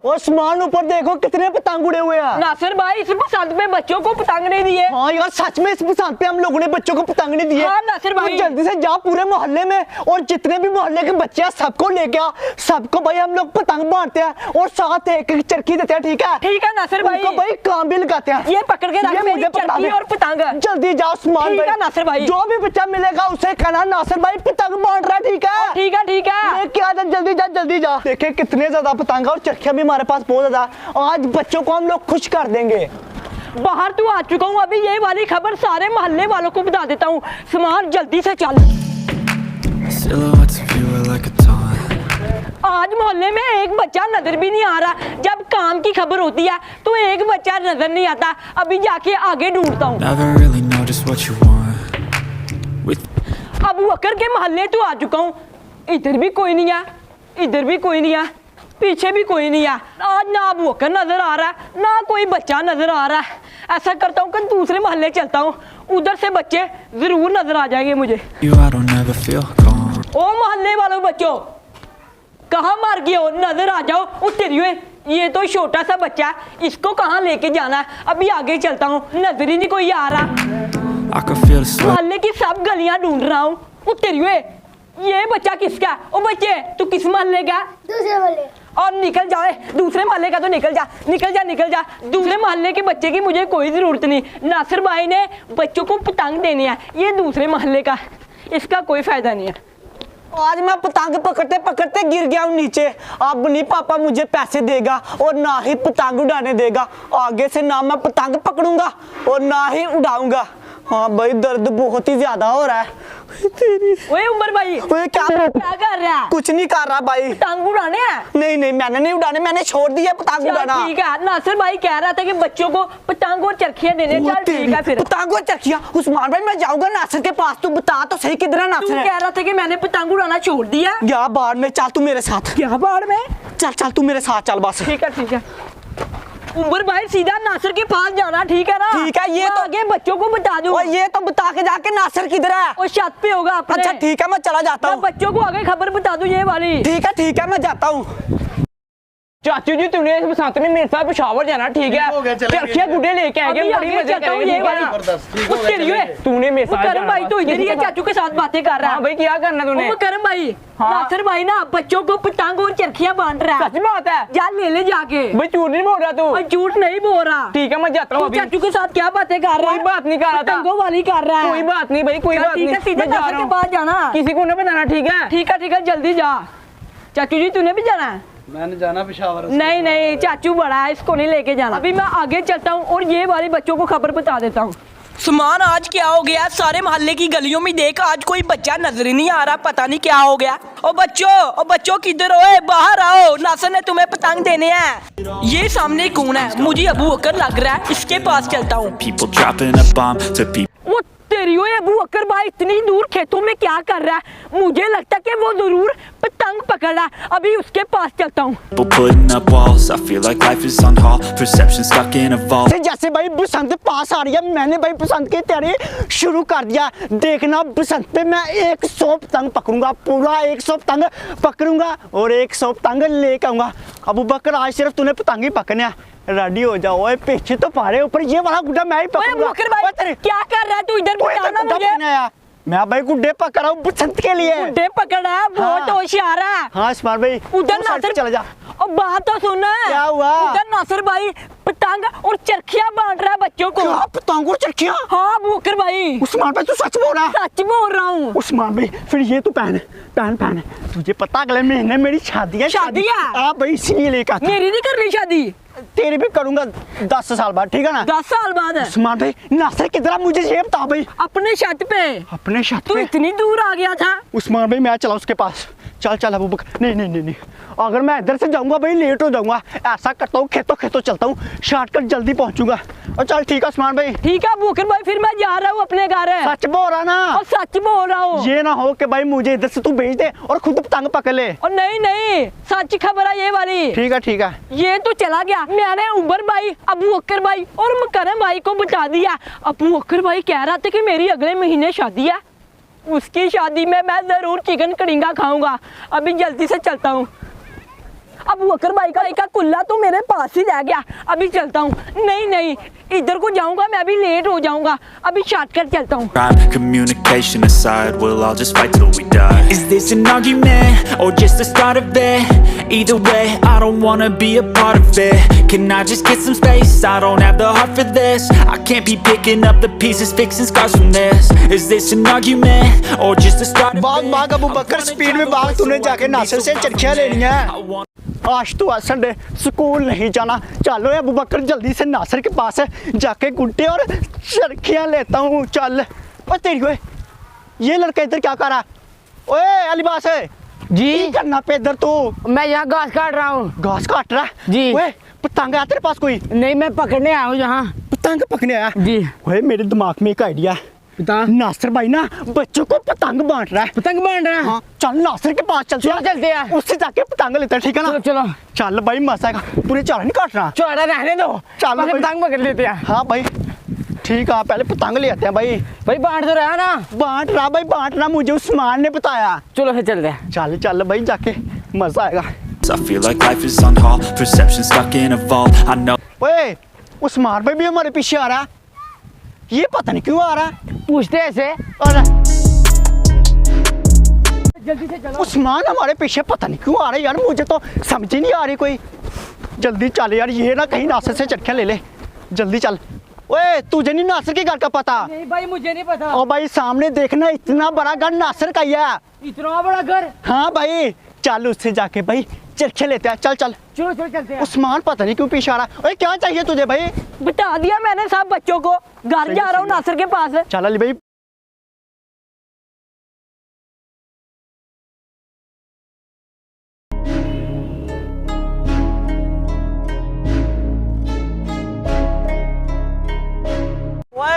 आसमान ऊपर देखो कितने पतंग उड़े हुए हैं। नासिर भाई इस बसंत पे बच्चों को पतंग नहीं दिए। हाँ यार सच में इस बसंत पे हम लोगों ने बच्चों को पतंग नहीं दिए। हाँ नासिर भाई जल्दी से जा पूरे मोहल्ले में और जितने भी मोहल्ले के बच्चे हैं सबको लेके आ, सबको भाई हम लोग पतंग बांटते हैं और साथ एक एक चरखी देते हैं। ठीक है नासिर भाई भाई काम भी लगाते हैं। ये पकड़ के रख मेरी चरखी और पतंग। जल्दी जाओ उस्मान भाई। नासिर भाई जो भी बच्चा मिलेगा उसे कहना नासिर भाई पतंग बांट रहा है। ठीक है क्या जल्दी जा। देखिए कितने ज्यादा पतंग और चरखियां भी हमारे पास बहुत ज्यादा। आज बच्चों को हम लोग खुश कर देंगे। बाहर तो आ चुका हूँ, अभी ये वाली खबर सारे मोहल्ले वालों को बता देता हूँ। सामान जल्दी से चल। आज मोहल्ले में एक बच्चा नजर भी नहीं आ रहा। जब काम की खबर होती है तो एक बच्चा नजर नहीं आता। अभी जाके आगे ढूंढता हूँ। अबू बकर के मोहल्ले तो आ चुका हूँ। इधर भी कोई नहीं है, इधर भी कोई नहीं है, पीछे भी कोई नहीं है। आज ना अबू बकर नजर आ रहा है ना कोई बच्चा नजर आ रहा है। ऐसा करता हूँ कि दूसरे मोहल्ले चलता हूँ, उधर से बच्चे जरूर नजर आ जाएंगे मुझे। ओ मोहल्ले वालों बच्चों कहाँ मार गए हो, नजर आ जाओ। उतरी हुए ये तो छोटा सा बच्चा है, इसको कहाँ लेके जाना है। अभी आगे चलता हूँ, नजर ही नहीं कोई आ रहा। मोहल्ले की सब गलियां ढूंढ रहा हूँ। उतरी हुए ये बच्चा किसका? ओ बच्चे तू किस मोहल्ले का? दूसरे मोहल्ले। और निकल जाए दूसरे मोहल्ले का तो निकल जा। दूसरे मोहल्ले के बच्चे की मुझे कोई जरूरत नहीं। नासिर भाई ने बच्चों को पतंग देनी है, ये दूसरे मोहल्ले का, इसका कोई फायदा नहीं है। आज मैं पतंग पकड़ते पकड़ते गिर गया हूँ नीचे। अब नहीं पापा मुझे पैसे देगा और ना ही पतंग उड़ाने देगा। आगे से ना मैं पतंग पकड़ूंगा और ना ही उड़ाऊंगा। हाँ भाई दर्द बहुत ही ज्यादा हो रहा है। ओए उमर भाई क्या कर रहा है? कुछ नहीं कर रहा भाई। पतंग उड़ाने हैं? नहीं मैंने नहीं उड़ाने, मैंने छोड़ दिया पतंग उड़ाना। ठीक है नासिर भाई कह रहा था कि बच्चों को पतंग और चरखियां देने। चल ठीक है फिर पतंग और चरखियां। उस्मान भाई मैं जाऊंगा नासिर के पास, तू बता तो सही किधर है नासिर? तू कह रहा था कि मैंने पतंग उड़ाना छोड़ दिया। क्या बाढ़ में, चल तू मेरे साथ। क्या बाढ़ में? चल तू मेरे साथ चल बस। ठीक है उमर भाई सीधा नासिर के पास जाना, ठीक है ना? ठीक है ये तो आगे बच्चों को बता दो। और ये तो बता के जाके नासिर किधर है? वो छत पे होगा अपने। अच्छा ठीक है मैं चला जाता हूँ। बच्चों को आगे खबर बता दो ये वाली। ठीक है मैं जाता हूँ। चाचू जी तुमने इस बसंत में मेरे साथ पेशावर जाना, ठीक है? चरखियां गुड्डे लेके आएंगे, बड़ी मजे करेंगे। तूने मेरे साथ करम भाई तो इधर ही है, चाचू के साथ बातें कर रहा है। हाँ भाई क्या करना तूने? करम भाई नासिर भाई ना बच्चों को पतंग और चरखियां बांट रहा है। सच बात है? जा ले जाके। भाई झूठ नहीं बोल रहा तू? झूठ नहीं बोल रहा। ठीक है मैं जाता हूँ। चाचू के साथ क्या बातें कर रहा है? कोई बात नहीं कर रहा था, पतंगों वाली कर रहा है। कोई बात नहीं भाई, कोई बात नहीं। सीधे नासिर के पास जाना, किसी को नहीं बताना। ठीक है जल्दी जा। चाचू जी तूने भी जाना है? मैंने जाना पेशावर। नहीं चाचू बड़ा है, इसको नहीं लेके जाना। अभी मैं आगे चलता हूँ और ये वाले बच्चों को खबर बता देता हूँ। सामान आज क्या हो गया? सारे मोहल्ले की गलियों में देख आज कोई बच्चा नजर ही नहीं आ रहा, पता नहीं क्या हो गया। ओ बच्चों किधर हो? बाहर आओ, नासिर ने तुम्हें पतंग देने हैं। ये सामने कौन है? मुझे अबू बकर लग रहा है, इसके पास चलता हूँ। तेरी अबू बकर भाई इतनी दूर खेतों में क्या कर रहा है? मुझे लगता है कि वो जरूर पतंग पकड़ रहा है। अभी उसके पास चलता हूँ। जैसे भाई बसंत पास आ रही है, मैंने भाई बसंत की तैयारी शुरू कर दिया। देखना बसंत पे मैं 100 पतंग पकड़ूंगा, पूरा 100 पतंग पकड़ूंगा और 100 पतंग लेके आऊंगा। अबू बकर आज सिर्फ तूने पतंग ही पकड़ने हैं, रेडी हो जाओ। ओए पीछे तो पारे ऊपर ये वाला गुड्डा मैं ही पकड़ूंगा। क्या कर रहा है तू? इधर बताना मुझे। मैं भाई गुड्डे पकड़ रहा हूँ बसंत के लिए। गुड्डे पकड़ रहा है? बहुत होशियार है। हाँ स्मार्ट भाई उधर नासिर चला जा। और बात तो सुन। क्या हुआ? उधर नासिर भाई पतंग और चरखियां बांट रहा है बच्चों को। क्या पतंग और चरखियां? हाँ अबू बकर भाई। उस्मान भाई तू सच बोल रहा है? सच बोल रहा हूँ। उस्मान भाई फिर ये तू पहन। तुझे पता अगले महीने मेरी शादी है। शादी है? हाँ भाई इसीलिए लेकर। मेरी नहीं करनी शादी? तेरी भी करूंगा 10 साल बाद, ठीक है ना? 10 साल बाद? उस्मान भाई नासिर किधर? मुझे ये बता भाई। अपने छत पे। अपने छत पे? तू इतनी दूर आ गया था? उस्मान भाई मैं चला उसके पास। चल अबू बकर। नहीं अगर मैं इधर से जाऊंगा भाई लेट हो जाऊंगा। ऐसा करता हूँ खेतों चलता हूँ, शॉर्टकट जल्दी पहुंचूंगा। और चल ठीक है उस्मान भाई। ठीक है अबू बकर भाई फिर मैं जा रहा हूँ अपने घर। सच बोल रहा ना? और सच बोल रहा हूँ। ये ना हो कि भाई मुझे इधर से तू भेज दे और खुद पतंग पकड़ ले। और नहीं सच खबर है ये वाली। ठीक है। ये तो चला गया। मैंने उमर भाई, अबू बकर भाई और मुकरम भाई को बता दिया। अबू बकर भाई कह रहा था कि मेरी अगले महीने शादी है, उसकी शादी में मैं जरूर चिकन कड़िंगा खाऊंगा। अभी जल्दी से चलता हूँ। अब बकर भाई का कुल्ला तो मेरे पास ही रह गया, अभी चलता हूँ। नहीं नहीं, इधर को जाऊंगा मैं, अभी लेट हो जाऊंगा, अभी शॉर्टकट चलता हूँ। Communication aside, we'll all just fight till we die. Is this an argument or just the start of it? Either way, I don't wanna be a part of it. Can I just get some space? I don't have the heart for this. I can't be picking up the pieces, fixing scars from this. Is this an argument or just the start of it? भाग भाग अबू बकर, speed में भाग, तूने जाके नासिर से चरखियां लेनी है। आज तो आज संडे, स्कूल नहीं जाना। चलो अबू बकर जल्दी से नासिर के पास जाके गुड्डे और चरखियां लेता हूँ। चल। ओ तेरी ओए, ये लड़का इधर क्या कर रहा है? ओए अलीबास है जी करना पे इधर तू? मैं यहाँ घास काट रहा हूँ। घास काट रहा है जी। ओए पतंग है तेरे पास कोई? नहीं, मैं पकड़ने आया हूँ यहाँ। पतंग पकड़ने आया जी। ओए मेरे दिमाग में एक आइडिया है। नासिर भाई ना बच्चों को पतंग बांट रहा है। पतंग बांट रहा है? हाँ, चल नासिर के पास चलते हैं, उससे जाके पतंग लेते हैं, ठीक है ना? चलो चल भाई, मजा आएगा। पूरे चारा नहीं काट रहा? चौड़ा रहने दो, चलो पतंग पकड़ लेते हैं। हाँ भाई ठीक है, पहले पतंग ले आते हैं भाई। भाई बांट तो रहा ना? बांट रहा भाई, बांट रहा, मुझे उस्मान ने बताया। चलो फिर चलते हैं। चल चल भाई, जाके मजा आएगा। I feel like life is on hold, perception stuck in a vault. I know. ओए उस्मान भाई भी हमारे पीछे आ रहा है, ये पता नहीं क्यों आ रहा है। पूछते ऐसे। और जल्दी से चलो। उस्मान हमारे पीछे पता नहीं क्यों आ रहा है यार, मुझे तो समझ ही नहीं आ रही कोई। जल्दी चल यार, ये ना कहीं नासिर से चरखियां ले ले, जल्दी चल। ओए तुझे नहीं नासिर के घर का पता? नहीं भाई, मुझे नहीं पता। ओ भाई सामने देखना, इतना बड़ा घर नासिर का ही है। इतना बड़ा घर? हाँ भाई, चल उससे जाके भाई चरखे लेते हैं। चल चल चलो चलो चलते हैं। उस्मान पता नहीं क्यों पीछे आ रहा है। ओए क्या चाहिए तुझे भाई? बता दिया मैंने सब बच्चों को, घर जा रहा हूँ नासिर के पास। चल अली भाई।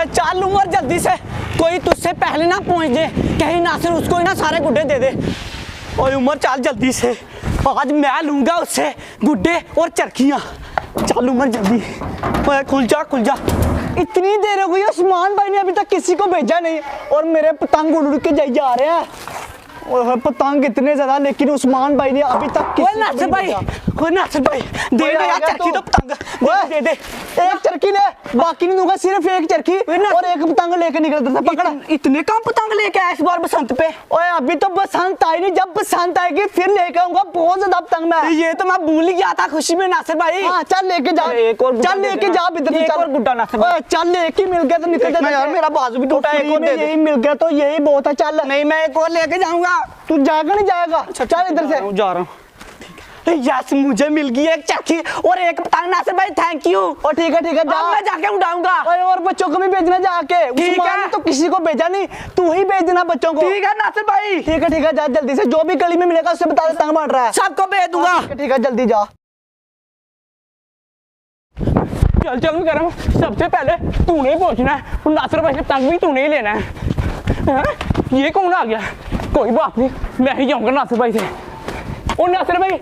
चल उमर जल्दी से, कोई तुझसे पहले ना पहुंच जाए, कहीं नासिर उसको ही ना सारे गुड्डे दे दे। और उमर चल जल्दी से, आज मैं लूंगा उससे गुड्डे और चरखियां। चल उमर जल्दी। ओए खुल जा खुल जा, इतनी देर हो गई, उस्मान भाई ने अभी तक किसी को भेजा नहीं और मेरे पतंग उड़ के जा रहे हैं। और पतंग इतने ज्यादा, लेकिन उस्मान भाई ने अभी तक किसी नासिर भाई, नासिर भाई दे दे यार चरखी, तो पतंग दे दे। एक चरखी ले, बाकी नहीं दूंगा, सिर्फ एक चरखी और एक पतंग लेके निकल था। पकड़। इतने कम पतंग लेके आया इस बार बसंत पे? ओए अभी तो बसंत आई नहीं, जब बसंत आएगी फिर लेके आऊंगा बहुत ज्यादा पतंग मैं। ये तो मैं भूल ही गया था खुशी में नासिर भाई। हाँ चल लेके जा, एक और चल लेके जा इधर से। चल गुड्डा नासिर भाई, चल लेके ही मिल गया तो निकल जा यार, मेरा बाजू भी टूटा है। एक और यही मिल गया तो यही बहुत है। चल। नहीं मैं एक और लेके जाऊंगा। तू जाएगा नहीं जाएगा? चल इधर से। जा रहा हूँ। यस मुझे मिल गई एक चरखी और एक पतंग नासिर भाई, थैंक यू। और ठीक है जा, मैं जाके उड़ाऊंगा। और बच्चों को भी भेजना जाके। ठीक है, तो किसी को भेजा नहीं, तू ही भेज देना बच्चों को। ठीक है नासिर भाई। ठीक है जा जल्दी से, जो भी गली में मिलेगा उससे बता दे पतंग बांट रहा है, सबको भेज दूंगा। ठीक है जल्दी जा। चल चल मैं कह रहा हूँ, सबसे पहले तूने ही पहुंचना है, नासिर भाई से पतंग भी तूने ही लेना है। ये कौन आ गया? कोई बात नहीं, मैं ही जाऊंगा नासिर भाई से। और नासिर भाई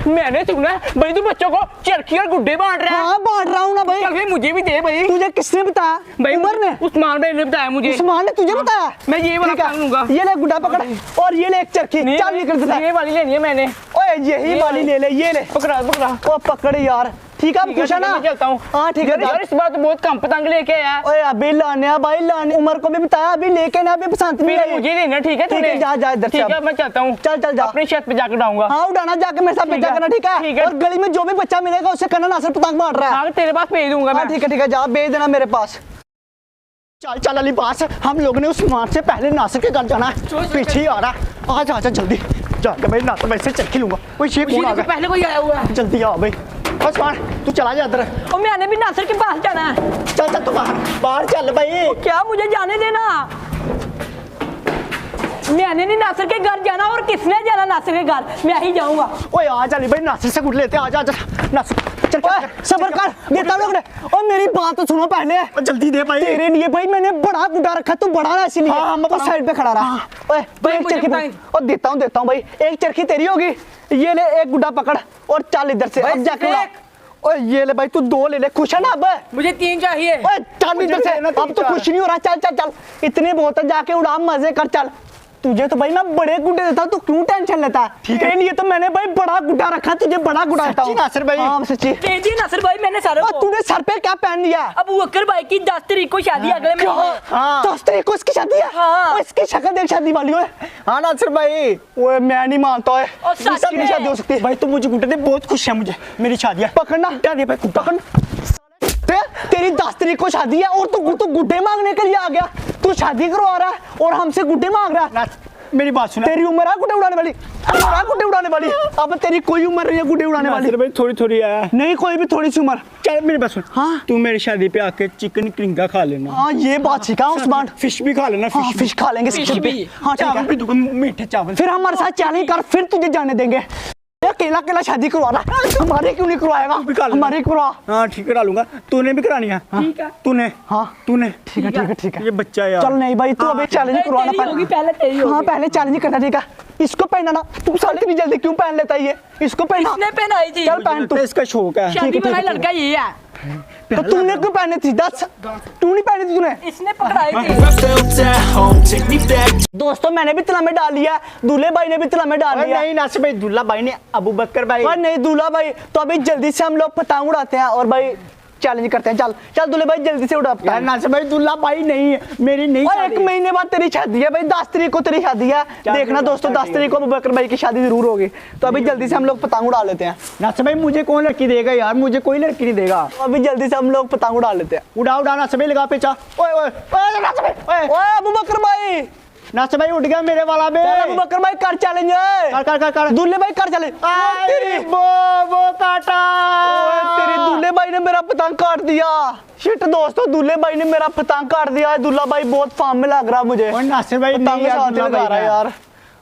मैंने सुना है भाई तू बच्चों को चरखी और गुड्डे बांट रहा है। हाँ बांट रहा हूँ ना भाई। चल मुझे भी दे भाई। तुझे किसने बताया? भाई उमर ने? उस्मान भाई ने बताया मुझे। उस्मान ने तुझे बताया? मैं ये वाला पतंग लूंगा। ये ले गुड्डा पकड़ और ये ले एक चरखी। चल निकल। ये वाली लेनी है मैंने। ओए यही वाली ले ले, ये ले। पकड़ा पकड़ा। ओ पकड़ यार, ठीक है खुश है ना? मैं चलता हूँ। हाँ ठीक है यार, इस बार तो बहुत कम पतंग लेके आया। ओए अभी लाने हैं भाई, लाने। उमर को भी बताया अभी लेके ना, अभी पसंद नहीं आई। मुझे लेना। ठीक है तूने? जा जा इधर से। ठीक है मैं चलता हूँ। चल जा, अपनी छत पे जाकर उड़ाऊंगा। हाँ उड़ाना जाके मेरे साथ भेजा करना, ठीक है? और गली में जो भी बच्चा मिलेगा उससे करना नासिर पतंग बांट रहा है। हाँ तेरे पास भेज दूंगा मैं। ठीक है जा, भेज देना मेरे पास। चल चल अली पास, हम लोग ने उस्मान से पहले नासिर के घर जाना है, पीछे ही आ रहा। आ जा जल्दी जाके भाई, नासिर भाई से चरखी लूंगा। कोई शेख कौन आ गया? पहले कोई आया हुआ है। जल्दी आओ भाई। उस्मान तू चला जा अंदर। और मैंने भी नासिर के पास जाना है। चल तू बाहर चल भाई। क्या मुझे जाने देना? मैंने नहीं नासिर के घर जाना, और किसने जाना नासिर के घर? मैं ही जाऊंगा। ओए आ जा भाई, नासिर से गुड लेते। आ जा नासिर, चल सबर कर, देता लोग ने। और मेरी बात तो सुनो पहले, जल्दी दे भाई। तेरे लिए भाई मैंने बड़ा गुड्डा रखा, तू बड़ा ना इसीलिए। हाँ, मैं साइड पे खड़ा रहा। ओए एक चरखी और देता हूँ भाई, एक चरखी तेरी होगी। ये ले एक गुड्डा पकड़ और चल इधर से। अब जाके ओए ये ले भाई, तू दो ले ले। खुश है ना अब? मुझे 3 चाहिए। ओए चल इधर से, अब तो खुश नहीं हो रहा। चल चल चल, इतने बहुत है, जाके उड़ा, मजे कर। चल तुझे तो भाई मैं बड़े गुड्डे देता हूँ, तू क्यों टेंशन लेता है? ठीक है, लिए तो मैंने भाई बड़ा गुड्डा रखा, तुझे बड़ा गुड्डा देता हूँ। नासिर भाई, हाँ सच्ची दे दी नासिर भाई मैंने सारा को। तूने सर पे क्या पहन लिया? अबू बकर भाई की 10 तारीख को शादी अगले महीने। 10 तारीख को इसकी शादी है? हाँ। इसकी शक्ल देख शादी वाली है। हाँ नासिर भाई, वो मैं नहीं मानता है इसकी शादी हो सकती है। भाई तू मुझे गुड्डे दे, बहुत खुश है मुझे, मेरी शादी है। पकड़ना दे भाई, पकड़। तेरी 10 तारीख को शादी है और तू गुड्डे मांगने के लिए आ गया। तू शादी करवा रहा है और हमसे गुड्डे मांग रहा है। मेरी बात सुन, तेरी उम्र है गुड्डे उड़ाने वाली, गुड्डे उड़ाने वाली। अब तेरी कोई उम्र नहीं है गुड्डे उड़ाने वाली। भाई थोड़ी थोड़ी है, नहीं कोई भी थोड़ी सी उम्र। चल मेरी बात सुन, हाँ तू मेरी शादी पे आके चिकन क्रिंगा खा लेना। हाँ ये बात सीखा उस्मान, फिश भी खा लेना। फिश खा लेंगे, फिश भी। हाँ चावल भी दूंगा, मीठे चावल। फिर हमारे साथ चैलेंज कर, फिर तुझे जाने देंगे। अकेला अकेला शादी करवा रहा, हमारे क्यों नहीं करवाएगा? हमारे करवा। हाँ ठीक करा लूंगा, तूने भी करानी है? ठीक है तूने। हाँ तूने। ठीक है ठीक है ठीक है। ये बच्चा यार, चल नहीं भाई तू अभी चैलेंज करवाना पहले। हाँ पहले चैलेंज करना, ठीक है। इसको पहनाना, तू साले इतनी जल्दी क्यों पहन लेता है ये? इसको पहना। इसने पहनाई थी। चल पहन तू, इसका शौक है। शादी वाला लड़का ये है। तो तूने क्यों पहनी थी? 10 तू नहीं पहनी थी तूने? इसने पकड़ाई थी। I felt at home, take me back. दोस्तों मैंने भी तला में डाल लिया, दूल्हे भाई ने भी तला में डाल लिया। नहीं नासिर भाई, दूल्हा भाई ने अबू बकर भाई। और नहीं दूल्हा भाई, तो अभी जल्दी से हम लोग पतंग उड़ाते हैं और भाई चैलेंज करते हैं। चल चल दूल्हे भाई जल्दी से उड़ा। यार नासिर भाई दूल्हा भाई नहीं है, मेरी नहीं शादी। 1 महीने बाद तेरी शादी है भाई, 10 तारीख को तेरी शादी है। देखना दोस्तों 10 तारीख को अबू बकर भाई की शादी जरूर होगी। तो अभी जल्दी से हम लोग पतंग उड़ा लेते हैं। नासिर भाई मुझे कौन लड़की देगा यार, मुझे कोई लड़की नहीं देगा। अभी जल्दी से हम लोग पतंग उड़ा लेते हैं। उड़ा उड़ा नासिर भाई, लगा पेचा। ओए ओए ओए अबू बकर भाई, नासिर भाई उठ गया मेरे वाला बे। अबू बकर भाई कर चैलेंज, कर दूल्हे भाई कर चैलेंज। तेरी वो काटा, तेरी दूल्हे भाई ने मेरा पतंग काट दिया। शिट दोस्तों, दूल्हे भाई ने मेरा पतंग काट दिया। दूल्हा भाई बहुत फार्म में लग रहा मुझे। और नासिर भाई पतंग साथ लगा रहा है यार।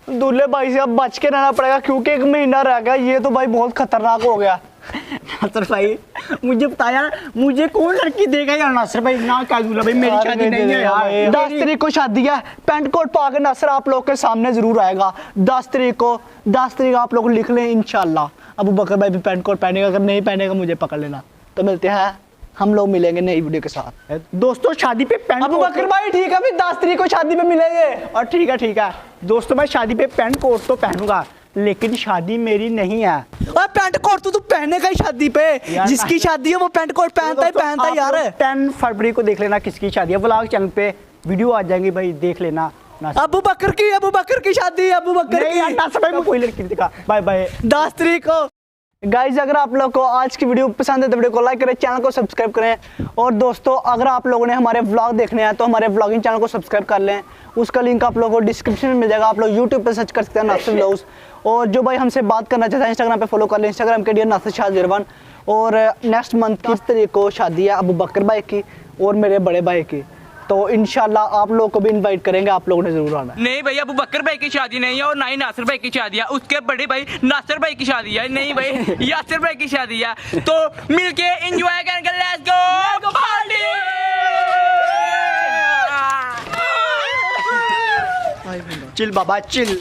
दूल्हे भाई से अब बच के रहना पड़ेगा क्योंकि 1 महीना रह गया। ये तो भाई बहुत खतरनाक हो गया। नासिर भाई मुझे बताया, मुझे कौन लड़की देगा यार? नासिर भाई ना क्या दूल्हा भाई, मेरी शादी नहीं है यार। 10 तारीख को शादी है, पैंट कोट पा के नासिर आप लोग के सामने जरूर आएगा। 10 तारीख आप लोग लिख लें इंशाल्लाह। अबू बकर भाई भी पैंट कोट पहनेगा, अगर नहीं पहनेगा मुझे पकड़ लेना। तो मिलते हैं, हम लोग मिलेंगे नई वीडियो के साथ। दोस्तों शादी पे पैंट, अबू बकर भाई ठीक है, फिर 10 तारीख को शादी पे मिलेंगे। और ठीक है दोस्तों, मैं शादी पे पैंट कोट तो पहनूंगा, लेकिन शादी मेरी नहीं है। और पैंट कोट तो तू पहनेगा ही शादी पे, जिसकी शादी है वो पैंट कोट पहनता ही यार। 10 फरवरी को देख लेना किसकी शादी है, व्लॉग चैनल पे वीडियो आ जाएंगी भाई, देख लेना। अबू बकर की शादी है, अबू बकर की। कोई लड़की दिखा। Bye bye. 10 तारीख को गाइज, अगर आप लोग को आज की वीडियो पसंद है तो वीडियो को लाइक करें, चैनल को सब्सक्राइब करें। और दोस्तों अगर आप लोगों ने हमारे व्लॉग देखने हैं तो हमारे व्लॉगिंग चैनल को सब्सक्राइब कर लें। उसका लिंक आप लोगों को डिस्क्रिप्शन में मिल जाएगा। आप लोग यूट्यूब पर सर्च कर सकते हैं नासिर व्लॉग्स। और जो भाई हमसे बात करना चाहता है इंस्टाग्राम पे फॉलो कर लें, इंस्टाग्राम के लिए नासिर शाह 01। और नेक्स्ट मंथ 10 तारीख को शादी है अबू बकर भाई की और मेरे बड़े भाई की। तो इंशाल्लाह आप लोग को भी इनवाइट करेंगे, आप लोगों ने जरूर आना है। नहीं भाई, अबू बकर भाई की शादी नहीं है और ना ही नासिर भाई की शादी है, उसके बड़े भाई नासिर भाई की शादी है। नहीं भाई, यासिर भाई की शादी है। तो मिलके एंजॉय करेंगे। Let's go party. Chill Baba chill.